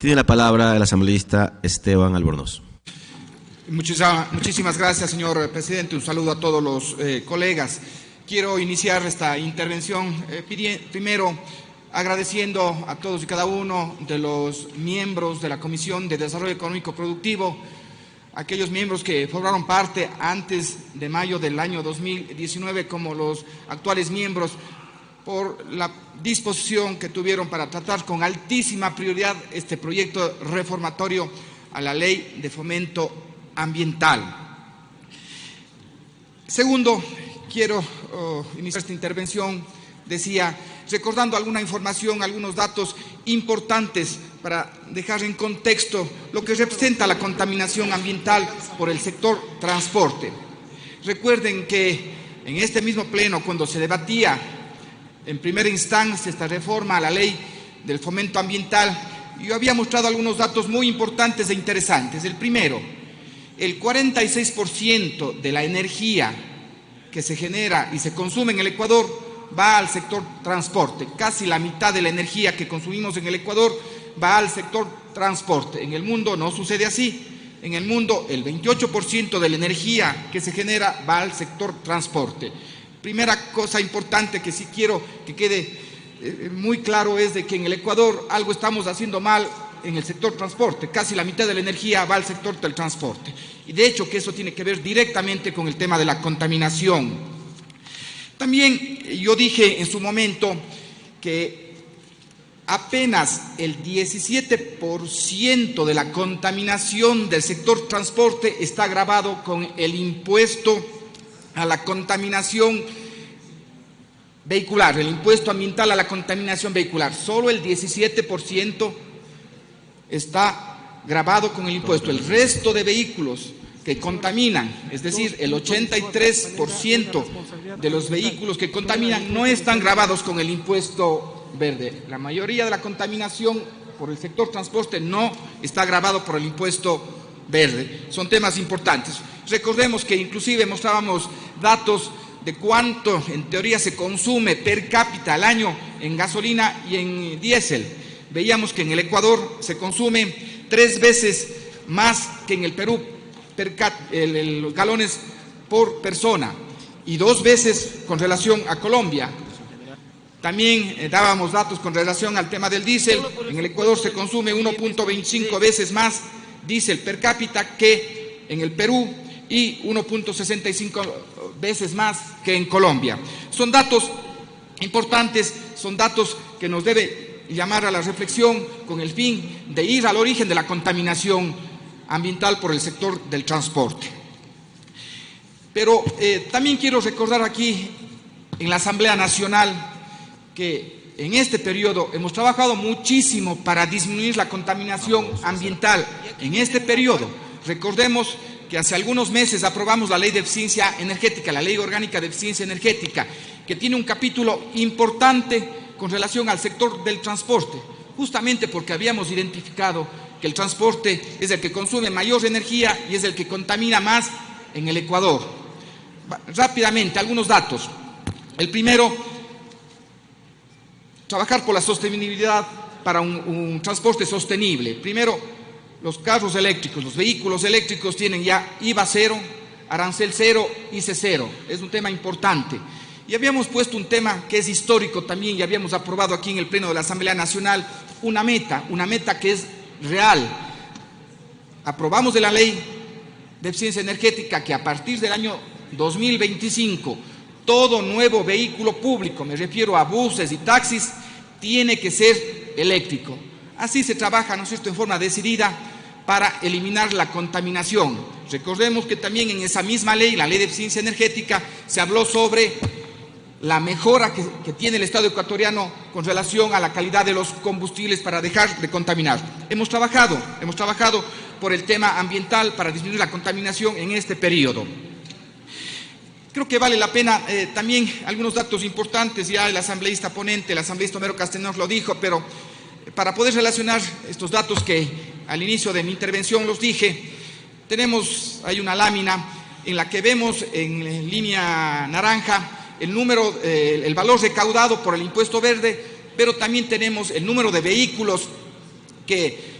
Tiene la palabra el asambleísta Esteban Albornoz. Muchísimas gracias, señor presidente. Un saludo a todos los colegas. Quiero iniciar esta intervención primero agradeciendo a todos y cada uno de los miembros de la Comisión de Desarrollo Económico Productivo, aquellos miembros que formaron parte antes de mayo del año 2019 como los actuales miembros, por la disposición que tuvieron para tratar con altísima prioridad este proyecto reformatorio a la Ley de Fomento Ambiental. Segundo, quiero iniciar esta intervención, recordando alguna información, algunos datos importantes para dejar en contexto lo que representa la contaminación ambiental por el sector transporte. Recuerden que en este mismo pleno, cuando se debatía en primera instancia esta reforma a la Ley del Fomento Ambiental, yo había mostrado algunos datos muy importantes e interesantes. El primero, el 46% de la energía que se genera y se consume en el Ecuador va al sector transporte. Casi la mitad de la energía que consumimos en el Ecuador va al sector transporte. En el mundo no sucede así. En el mundo el 28% de la energía que se genera va al sector transporte. Primera cosa importante que sí quiero que quede muy claro es de que en el Ecuador algo estamos haciendo mal en el sector transporte. Casi la mitad de la energía va al sector del transporte. Y de hecho que eso tiene que ver directamente con el tema de la contaminación. También yo dije en su momento que apenas el 17% de la contaminación del sector transporte está gravado con el impuesto a la contaminación vehicular, el impuesto ambiental a la contaminación vehicular. Solo el 17% está gravado con el impuesto. El resto de vehículos que contaminan, es decir, el 83% de los vehículos que contaminan no están gravados con el impuesto verde. La mayoría de la contaminación por el sector transporte no está gravado por el impuesto verde. Son temas importantes. Recordemos que inclusive mostrábamos datos de cuánto en teoría se consume per cápita al año en gasolina y en diésel. Veíamos que en el Ecuador se consume 3 veces más que en el Perú los galones por persona y 2 veces con relación a Colombia. También dábamos datos con relación al tema del diésel. En el Ecuador se consume 1.25 veces más diésel per cápita que en el Perú y 1.65 veces más que en Colombia. Son datos importantes, son datos que nos debe llamar a la reflexión con el fin de ir al origen de la contaminación ambiental por el sector del transporte. Pero también quiero recordar aquí en la Asamblea Nacional que en este periodo hemos trabajado muchísimo para disminuir la contaminación ambiental. En este periodo, recordemos que hace algunos meses aprobamos la Ley de Eficiencia Energética, la Ley Orgánica de Eficiencia Energética, que tiene un capítulo importante con relación al sector del transporte, justamente porque habíamos identificado que el transporte es el que consume mayor energía y es el que contamina más en el Ecuador. Rápidamente, algunos datos. El primero, trabajar por la sostenibilidad para un transporte sostenible. Primero, los carros eléctricos, los vehículos eléctricos tienen ya IVA cero, arancel cero, ICE cero. Es un tema importante. Y habíamos puesto un tema que es histórico también y habíamos aprobado aquí en el Pleno de la Asamblea Nacional una meta que es real. Aprobamos de la Ley de Eficiencia Energética que a partir del año 2025 todo nuevo vehículo público, me refiero a buses y taxis, tiene que ser eléctrico. Así se trabaja, ¿no es cierto?, en forma decidida para eliminar la contaminación. Recordemos que también en esa misma ley, la Ley de Eficiencia Energética, se habló sobre la mejora que tiene el Estado ecuatoriano con relación a la calidad de los combustibles para dejar de contaminar. Hemos trabajado por el tema ambiental para disminuir la contaminación en este periodo. Creo que vale la pena también algunos datos importantes, ya el asambleísta ponente, el asambleísta Homero Castañón lo dijo, pero para poder relacionar estos datos que al inicio de mi intervención los dije, hay una lámina en la que vemos en línea naranja el valor recaudado por el impuesto verde, pero también tenemos el número de vehículos que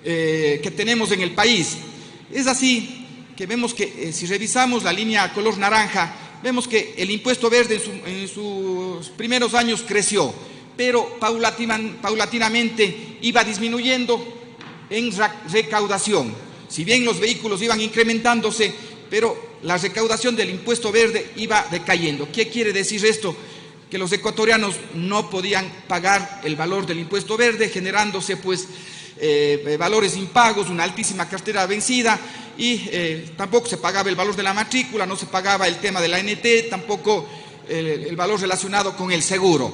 que tenemos en el país. Es así que vemos que si revisamos la línea color naranja, vemos que el impuesto verde en sus primeros años creció, pero paulatinamente iba disminuyendo en recaudación. Si bien los vehículos iban incrementándose, pero la recaudación del impuesto verde iba decayendo. ¿Qué quiere decir esto? Que los ecuatorianos no podían pagar el valor del impuesto verde, generándose pues valores impagos, una altísima cartera vencida, y tampoco se pagaba el valor de la matrícula, no se pagaba el tema de la ANT, tampoco el valor relacionado con el seguro.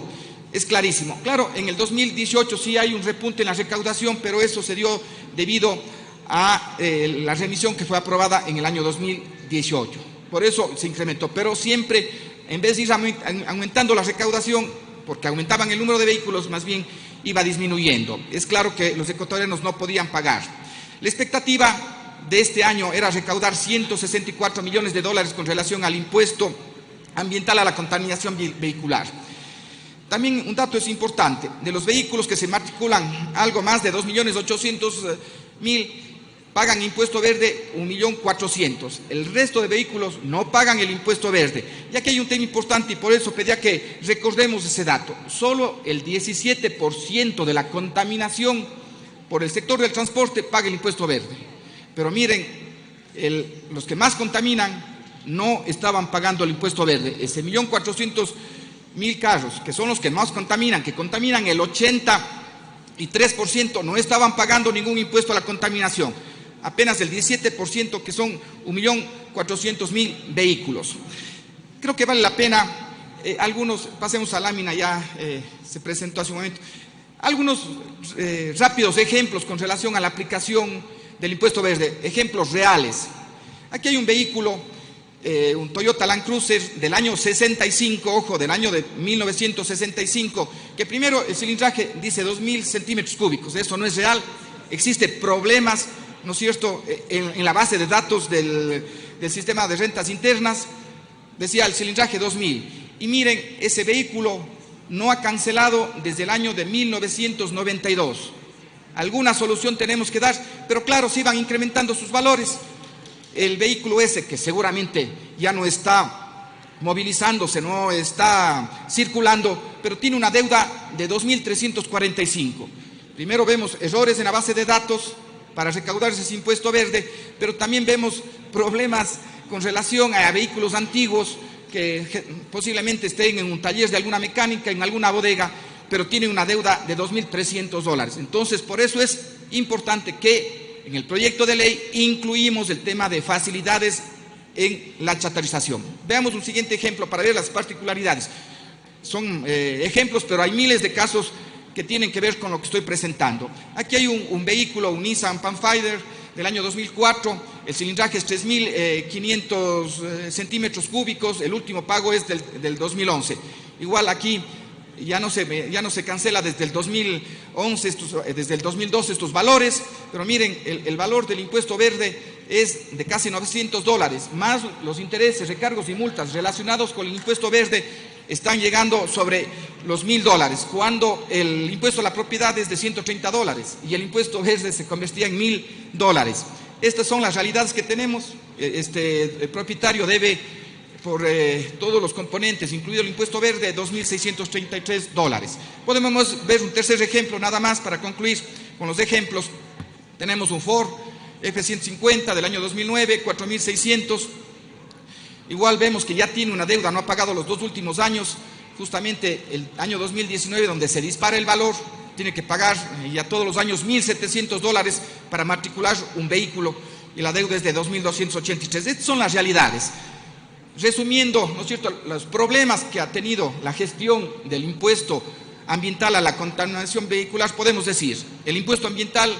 Es clarísimo. Claro, en el 2018 sí hay un repunte en la recaudación, pero eso se dio debido a la remisión que fue aprobada en el año 2018. Por eso se incrementó, pero siempre, en vez de ir aumentando la recaudación, porque aumentaban el número de vehículos, más bien iba disminuyendo. Es claro que los ecuatorianos no podían pagar. La expectativa de este año era recaudar $164 millones con relación al impuesto ambiental a la contaminación vehicular. También un dato es importante: de los vehículos que se matriculan, algo más de 2.800.000 pagan impuesto verde 1.400.000. El resto de vehículos no pagan el impuesto verde. Y aquí hay un tema importante y por eso pedía que recordemos ese dato. Solo el 17% de la contaminación por el sector del transporte paga el impuesto verde. Pero miren, los que más contaminan no estaban pagando el impuesto verde. Ese 1.400.000 carros, que son los que más contaminan, que contaminan el 83%, no estaban pagando ningún impuesto a la contaminación. Apenas el 17%, que son 1.400.000 vehículos. Creo que vale la pena, pasemos a lámina, ya se presentó hace un momento, algunos rápidos ejemplos con relación a la aplicación del impuesto verde, ejemplos reales. Aquí hay un vehículo, un Toyota Land Cruiser del año 65, ojo, del año de 1965, que primero el cilindraje dice 2.000 centímetros cúbicos, eso no es real, existen problemas, ¿no es cierto?, en la base de datos del sistema de rentas internas, decía el cilindraje 2.000, y miren, ese vehículo no ha cancelado desde el año de 1992. Alguna solución tenemos que dar, pero claro, se iban incrementando sus valores. El vehículo ese, que seguramente ya no está movilizándose, no está circulando, pero tiene una deuda de 2.345. Primero vemos errores en la base de datos para recaudar ese impuesto verde, pero también vemos problemas con relación a vehículos antiguos que posiblemente estén en un taller de alguna mecánica, en alguna bodega, pero tienen una deuda de $2.300. Entonces, por eso es importante que en el proyecto de ley incluimos el tema de facilidades en la chatarrización. Veamos un siguiente ejemplo para ver las particularidades. Son ejemplos, pero hay miles de casos que tienen que ver con lo que estoy presentando. Aquí hay un vehículo, un Nissan Pathfinder del año 2004, el cilindraje es 3.500 centímetros cúbicos, el último pago es del 2011. Igual aquí ya no se cancela desde el 2011, desde el 2012 estos valores, pero miren, el valor del impuesto verde es de casi $900, más los intereses, recargos y multas relacionados con el impuesto verde están llegando sobre los $1.000, cuando el impuesto a la propiedad es de $130 y el impuesto verde se convertía en $1.000. Estas son las realidades que tenemos. El propietario debe por todos los componentes, incluido el impuesto verde, $2.633. Podemos ver un tercer ejemplo nada más para concluir con los ejemplos. Tenemos un Ford F-150 del año 2009, 4.600. Igual vemos que ya tiene una deuda, no ha pagado los 2 últimos años, justamente el año 2019, donde se dispara el valor, tiene que pagar ya todos los años $1.700 para matricular un vehículo y la deuda es de $2.283. Estas son las realidades. Resumiendo, ¿no es cierto?, los problemas que ha tenido la gestión del impuesto ambiental a la contaminación vehicular, podemos decir, el impuesto ambiental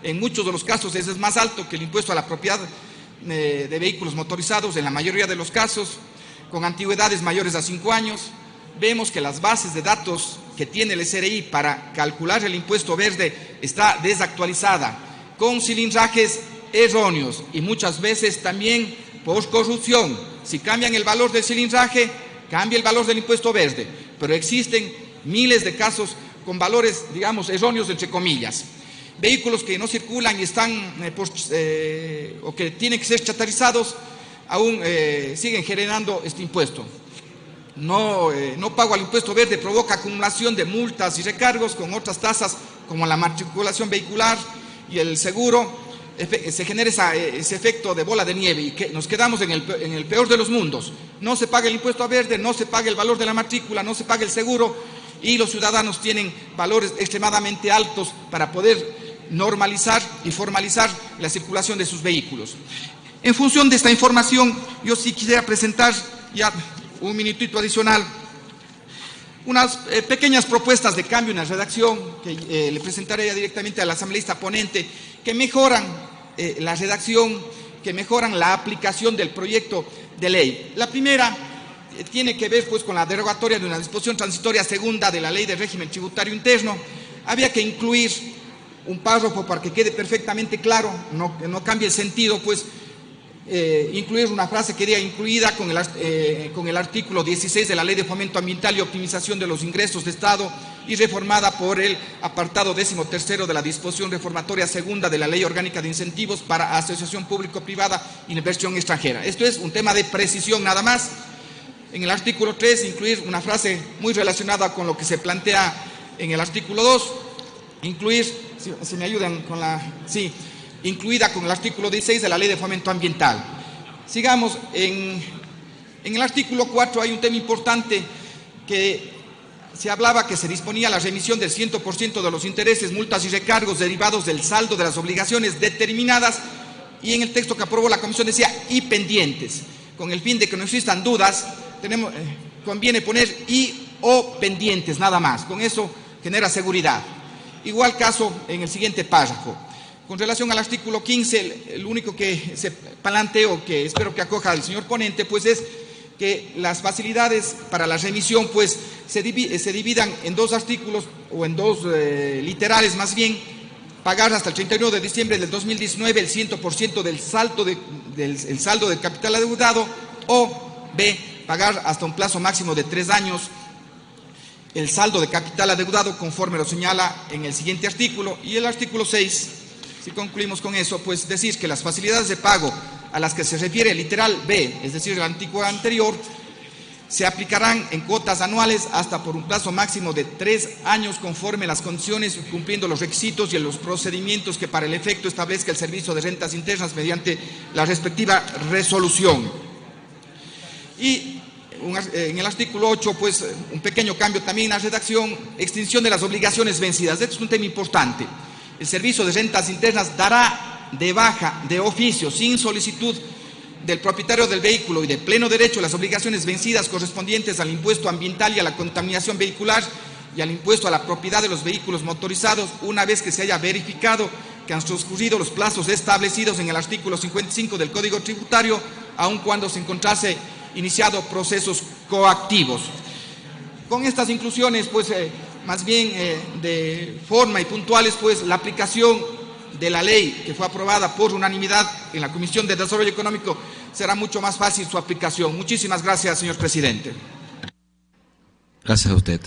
en muchos de los casos es más alto que el impuesto a la propiedad de vehículos motorizados, en la mayoría de los casos, con antigüedades mayores a 5 años. Vemos que las bases de datos que tiene el SRI para calcular el impuesto verde está desactualizada, con cilindrajes erróneos y muchas veces también por corrupción. Si cambian el valor del cilindraje, cambia el valor del impuesto verde, pero existen miles de casos con valores, digamos, erróneos entre comillas. vehículos que no circulan y están o que tienen que ser chatarrizados aún siguen generando este impuesto. No pago al impuesto verde provoca acumulación de multas y recargos con otras tasas como la matriculación vehicular y el seguro. Se genera ese efecto de bola de nieve y que nos quedamos en el peor de los mundos. No se paga el impuesto verde, no se paga el valor de la matrícula, no se paga el seguro y los ciudadanos tienen valores extremadamente altos para poder normalizar y formalizar la circulación de sus vehículos. En función de esta información, yo sí quisiera presentar ya un minutito adicional unas pequeñas propuestas de cambio en la redacción que le presentaré ya directamente al asambleísta ponente, que mejoran la redacción, que mejoran la aplicación del proyecto de ley. La primera tiene que ver pues con la derogatoria de una disposición transitoria segunda de la Ley de Régimen Tributario Interno. Había que incluir un párrafo para que quede perfectamente claro, no cambie el sentido, pues incluir una frase que queda incluida con el artículo 16 de la Ley de Fomento Ambiental y Optimización de los Ingresos de Estado y reformada por el apartado 13º de la disposición reformatoria segunda de la Ley Orgánica de Incentivos para Asociación Público-Privada y Inversión Extranjera. Esto es un tema de precisión nada más. En el artículo 3 incluir una frase muy relacionada con lo que se plantea en el artículo 2, incluir, si me ayudan con la... Sí, incluida con el artículo 16 de la Ley de Fomento Ambiental. Sigamos, en el artículo 4 hay un tema importante que se hablaba que se disponía la remisión del 100% de los intereses, multas y recargos derivados del saldo de las obligaciones determinadas, y en el texto que aprobó la Comisión decía y pendientes, con el fin de que no existan dudas, conviene poner y o pendientes nada más, con eso genera seguridad. Igual caso en el siguiente párrafo. Con relación al artículo 15, el único que se planteó, que espero que acoja al señor ponente, pues es que las facilidades para la remisión pues se dividan en dos artículos o en dos literales más bien, pagar hasta el 31 de diciembre del 2019 el 100% del saldo del capital adeudado, o B, pagar hasta un plazo máximo de 3 años el saldo de capital adeudado conforme lo señala en el siguiente artículo. Y el artículo 6, si concluimos con eso, pues decir que las facilidades de pago a las que se refiere el literal B, es decir, el artículo anterior, se aplicarán en cuotas anuales hasta por un plazo máximo de 3 años conforme las condiciones, cumpliendo los requisitos y los procedimientos que para el efecto establezca el Servicio de Rentas Internas mediante la respectiva resolución. Y en el artículo 8, pues un pequeño cambio también en la redacción, extinción de las obligaciones vencidas. Este es un tema importante. El Servicio de Rentas Internas dará de baja de oficio, sin solicitud del propietario del vehículo y de pleno derecho, las obligaciones vencidas correspondientes al impuesto ambiental y a la contaminación vehicular y al impuesto a la propiedad de los vehículos motorizados, una vez que se haya verificado que han transcurrido los plazos establecidos en el artículo 55 del Código Tributario, aun cuando se encontrase iniciado procesos coactivos. Con estas inclusiones, pues más bien de forma y puntuales, pues la aplicación de la ley que fue aprobada por unanimidad en la Comisión de Desarrollo Económico será mucho más fácil su aplicación. Muchísimas gracias, señor presidente. Gracias a usted.